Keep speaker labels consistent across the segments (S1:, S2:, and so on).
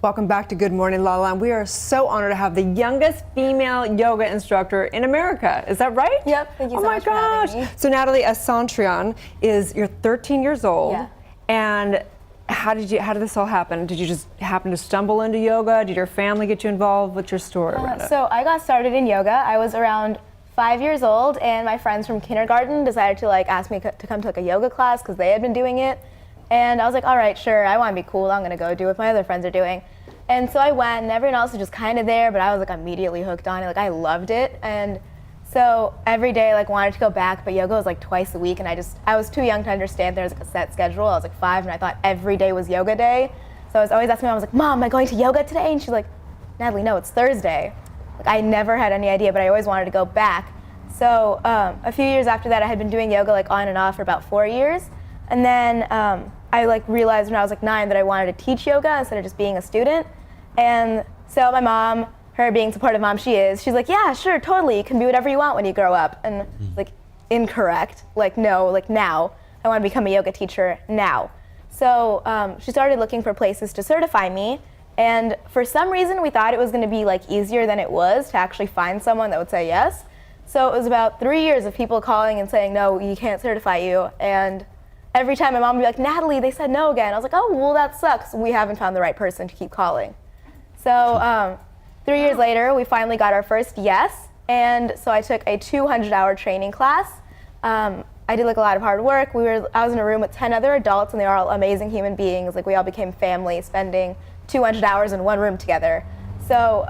S1: Welcome back to Good Morning LaLa, and we are so honored to have the youngest female yoga instructor in America. Is that right?
S2: Yep, thank you so much for having me.
S1: So Natalie Asatryan you're 13 years old,
S2: yeah.
S1: And how did this all happen? Did you just happen to stumble into yoga? Did your family get you involved? What's your story around it?
S2: So I got started in yoga. I was around 5 years old, and my friends from kindergarten decided to ask me to come to a yoga class because they had been doing it. And I was like, all right, sure, I want to be cool. I'm going to go do what my other friends are doing. And so I went, and everyone else was just kind of there, but I was immediately hooked on it. I loved it. And so every day, wanted to go back, but yoga was twice a week, and I was too young to understand there was a set schedule. I was 5, and I thought every day was yoga day. So I was always asking my mom, Mom, am I going to yoga today? And she's like, Natalie, no, it's Thursday. I never had any idea, but I always wanted to go back. So a few years after that, I had been doing yoga on and off for about 4 years. And then I realized when I was 9 that I wanted to teach yoga instead of just being a student. And so my mom, her being supportive mom she is, she's like, yeah, sure, totally, you can be whatever you want when you grow up. And incorrect, no, now, I want to become a yoga teacher now. So she started looking for places to certify me, and for some reason we thought it was going to be easier than it was to actually find someone that would say yes. So it was about 3 years of people calling and saying, no, you can't certify you. And every time my mom would be like, Natalie, they said no again. I was like, oh, well, that sucks. We haven't found the right person to keep calling. So 3 years later, we finally got our first yes. And so I took a 200-hour training class. I did a lot of hard work. I was in a room with 10 other adults, and they were all amazing human beings. We all became family, spending 200 hours in one room together. So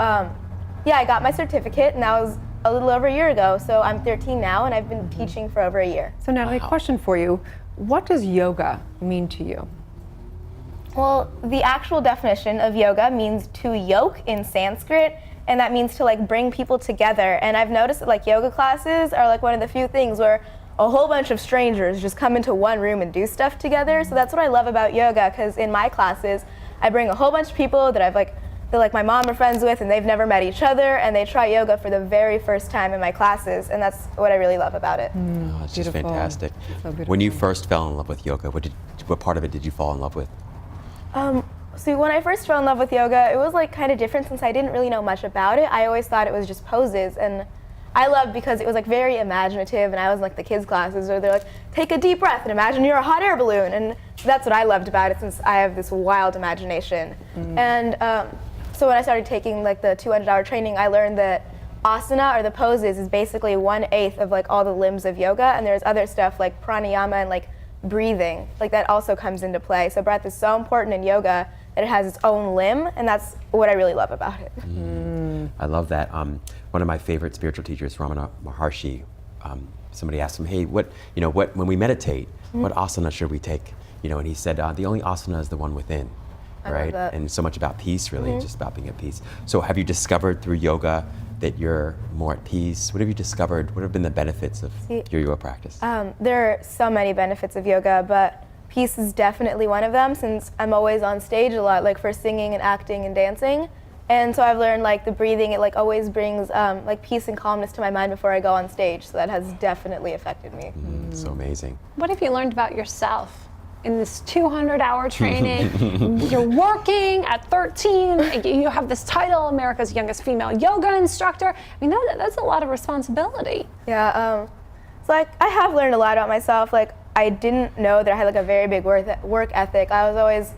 S2: yeah, I got my certificate, and that was a little over a year ago. So I'm 13 now, and I've been teaching for over a year.
S1: So Natalie, question for you. What does yoga mean to you?
S2: Well, the actual definition of yoga means to yoke in Sanskrit, and that means to bring people together. And I've noticed that yoga classes are one of the few things where a whole bunch of strangers just come into one room and do stuff together. So that's what I love about yoga, because in my classes, I bring a whole bunch of people that that my mom are friends with, and they've never met each other, and they try yoga for the very first time in my classes, and that's what I really love about it.
S3: Oh, it's just fantastic.
S1: So
S3: when you first fell in love with yoga, what part of it did you fall in love with?
S2: So when I first fell in love with yoga, it was kind of different since I didn't really know much about it. I always thought it was just poses, and I loved because it was very imaginative, and I was in the kids classes where they're take a deep breath and imagine you're a hot air balloon, and that's what I loved about it since I have this wild imagination. And so when I started taking the 200-hour training, I learned that asana, or the poses, is basically 1/8 of all the limbs of yoga, and there's other stuff like pranayama and breathing, that also comes into play. So breath is so important in yoga that it has its own limb, and that's what I really love about it.
S3: I love that. One of my favorite spiritual teachers, Ramana Maharshi, somebody asked him, hey, when we meditate, what asana should we take? And he said, the only asana is the one within, right? And so much about peace, really, just about being at peace. So have you discovered through yoga that you're more at peace? What have you discovered? What have been the benefits of your yoga practice?
S2: There are so many benefits of yoga, but peace is definitely one of them, since I'm always on stage a lot, for singing and acting and dancing. And so I've learned the breathing, it always brings peace and calmness to my mind before I go on stage. So that has definitely affected me.
S3: So amazing.
S4: What have you learned about yourself in this 200-hour training? You're working at 13. You have this title, America's youngest female yoga instructor. I mean, that's a lot of responsibility.
S2: Yeah. So I have learned a lot about myself. I didn't know that I had a very big work ethic. I was always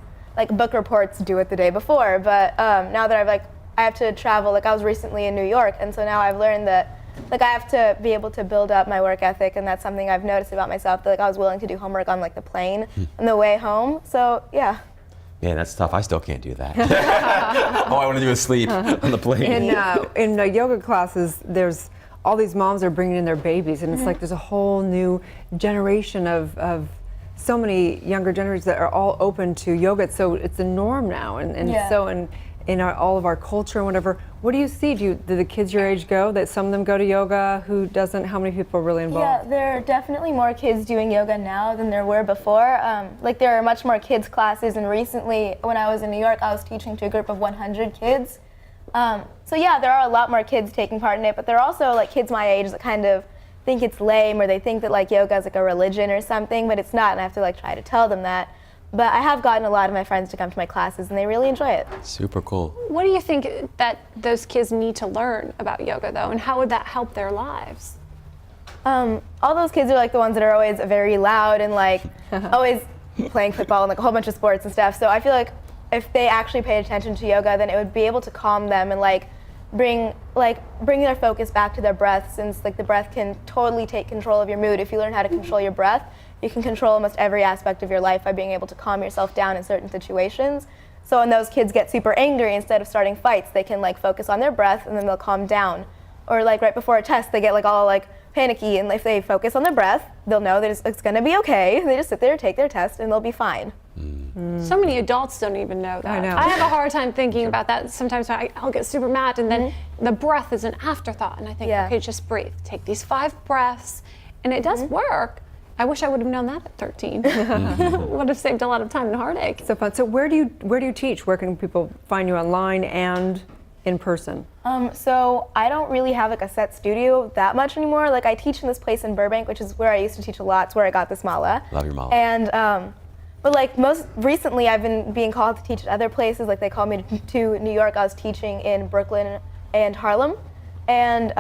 S2: book reports due it the day before, but now that I have to travel, I was recently in New York, and so now I've learned that I have to be able to build up my work ethic, and that's something I've noticed about myself, that I was willing to do homework on the plane on the way home. So yeah.
S3: Man, that's tough. I still can't do that. All I want to do is sleep on the plane.
S1: In yoga classes, there's all these moms are bringing in their babies, and it's there's a whole new generation of so many younger generations that are all open to yoga. So it's the norm now, and so in all of our culture and whatever. What do you see? Do the kids your age go? That some of them go to yoga? Who doesn't? How many people are really involved?
S2: Yeah, there are definitely more kids doing yoga now than there were before. There are much more kids classes, and recently when I was in New York, I was teaching to a group of 100 kids. So yeah, there are a lot more kids taking part in it, but there are also kids my age that kind of think it's lame, or they think that yoga is a religion or something, but it's not, and I have to try to tell them that. But I have gotten a lot of my friends to come to my classes, and they really enjoy it.
S3: Super cool.
S4: What do you think that those kids need to learn about yoga, though, and how would that help their lives?
S2: All those kids are like the ones that are always very loud and like always playing football and like a whole bunch of sports and stuff. So I feel like if they actually paid attention to yoga, then it would be able to calm them and like bring their focus back to their breath, since like the breath can totally take control of your mood. If you learn how to control your breath, you can control almost every aspect of your life by being able to calm yourself down in certain situations. So when those kids get super angry, instead of starting fights, they can like focus on their breath and then they'll calm down. Or like right before a test, they get like all like panicky, and if they focus on their breath, they'll know that it's gonna be okay. They just sit there, take their test, and they'll be fine.
S4: So many adults don't even know that.
S1: I know.
S4: I have a hard time thinking about that. Sometimes I'll get super mad, and then the breath is an afterthought, and I think,
S2: Yeah.
S4: okay, just breathe. Take these 5 breaths, and it does work. I wish I would have known that at 13. Would have saved a lot of time and heartache.
S1: So fun. So where do you teach? Where can people find you online and in person?
S2: So I don't really have like a set studio that much anymore. Like I teach in this place in Burbank, which is where I used to teach a lot. It's where I got this mala.
S3: Love your mala.
S2: And but like most recently, I've been being called to teach at other places. Like they called me to New York. I was teaching in Brooklyn and Harlem, and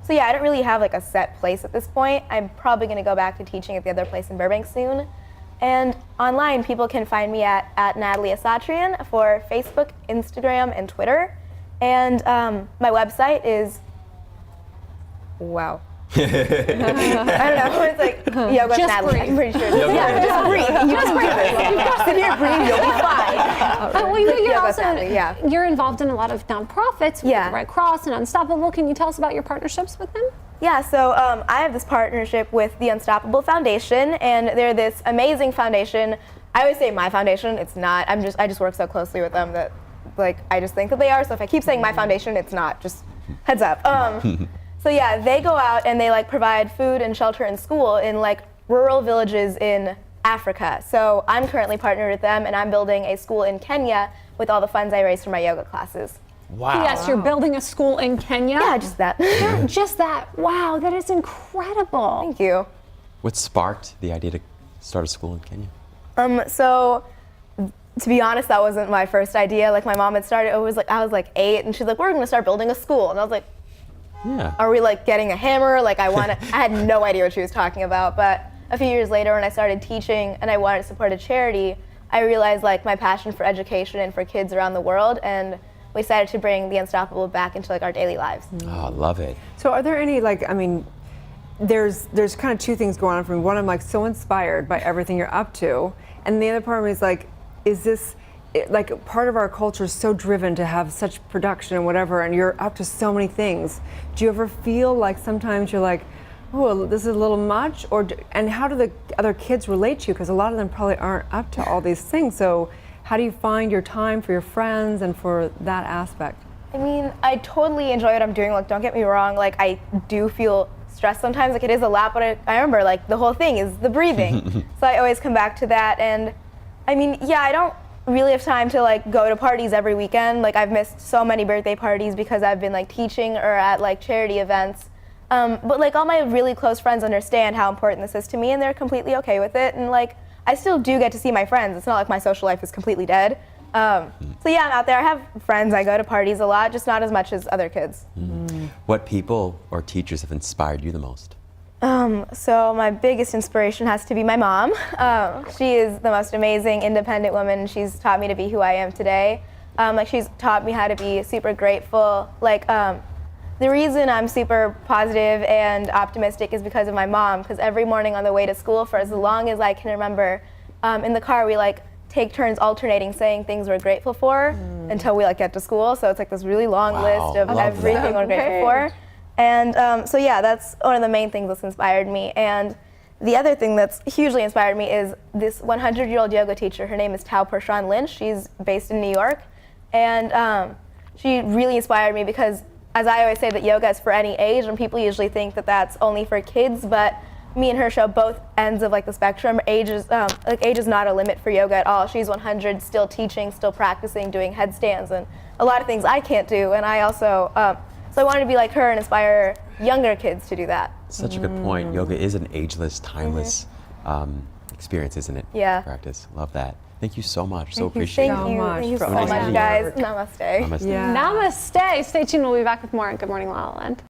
S2: so yeah, I don't really have like a set place at this point. I'm probably going to go back to teaching at the other place in Burbank soon. And online, people can find me at Natalie Asatryan for Facebook, Instagram, and Twitter. And my website is, wow. I don't know, it's like yoga with
S4: Just
S2: Natalie,
S4: breathe.
S2: I'm pretty sure. Yeah, just breathe. You just breathe. You just sit here, breathe, you'll be fine.
S4: Well, you're
S2: Yoga
S4: also
S2: Natalie, yeah.
S4: you're involved in a lot of nonprofits with
S2: Yeah.
S4: the Red Cross and Unstoppable. Can you tell us about your partnerships with them?
S2: Yeah, so I have this partnership with the Unstoppable Foundation, and they're this amazing foundation. I always say my foundation, it's not. I just work so closely with them that like I just think that they are. So if I keep saying my foundation, it's not. Just heads up. So yeah, they go out and they like provide food and shelter in school in like rural villages in Africa. So I'm currently partnered with them, and I'm building a school in Kenya with all the funds I raised from my yoga classes.
S3: Wow.
S4: Yes, you're building a school in Kenya.
S2: Yeah, just that.
S4: Yeah, just that. Wow, that is incredible.
S2: Thank you.
S3: What sparked the idea to start a school in Kenya?
S2: So to be honest, that wasn't my first idea. Like my mom had started, I was like 8, and she's like, we're gonna start building a school. And I was like,
S3: Yeah.
S2: are we like getting a hammer? Like I had no idea what she was talking about. But a few years later, when I started teaching and I wanted to support a charity, I realized like my passion for education and for kids around the world, and we decided to bring the Unstoppable back into like our daily lives.
S3: Oh, I love it.
S1: So are there any there's kind of two things going on for me. One, I'm like so inspired by everything you're up to, and the other part of me is like, is this like part of our culture is so driven to have such production and whatever, and you're up to so many things. Do you ever feel like sometimes you're like, oh, this is a little much, and how do the other kids relate to you? Because a lot of them probably aren't up to all these things. So how do you find your time for your friends and for that aspect?
S2: I mean, I totally enjoy what I'm doing. Like, don't get me wrong. Like, I do feel stressed sometimes. Like, it is a lot, but I remember, like, the whole thing is the breathing. So I always come back to that. And, I mean, yeah, I don't really have time to, like, go to parties every weekend. Like, I've missed so many birthday parties because I've been, like, teaching or at, like, charity events. But, like, all my really close friends understand how important this is to me, and they're completely okay with it. And, like, I still do get to see my friends. It's not like my social life is completely dead. So yeah, I'm out there. I have friends. I go to parties a lot, just not as much as other kids.
S3: What people or teachers have inspired you the most?
S2: So my biggest inspiration has to be my mom. She is the most amazing, independent woman. She's taught me to be who I am today. Like she's taught me how to be super grateful. Like the reason I'm super positive and optimistic is because of my mom. Because every morning on the way to school, for as long as I can remember, in the car we like take turns alternating saying things we're grateful for until we like get to school. So it's like this really long list of
S3: love
S2: everything
S3: that.
S2: we're grateful for. And so yeah, that's one of the main things that's inspired me. And the other thing that's hugely inspired me is this 100-year-old yoga teacher. Her name is Tao Pershawn Lynch. She's based in New York. And she really inspired me because, as I always say, that yoga is for any age, and people usually think that that's only for kids, but me and her show both ends of like the spectrum. Age is not a limit for yoga at all. She's 100, still teaching, still practicing, doing headstands, and a lot of things I can't do. And I also, so I wanted to be like her and inspire younger kids to do that.
S3: Such a good point. Yoga is an ageless, timeless experience, isn't it?
S2: Yeah.
S3: Practice. Love that. Thank you so much. So
S1: Thank you
S3: appreciate
S1: so
S3: it.
S1: much
S2: Thank you
S1: for
S2: so
S1: all
S2: much,
S1: your
S2: guys.
S1: work.
S2: Namaste.
S3: Namaste.
S1: Yeah.
S4: Namaste. Stay tuned. We'll be back with more on Good Morning La La Land.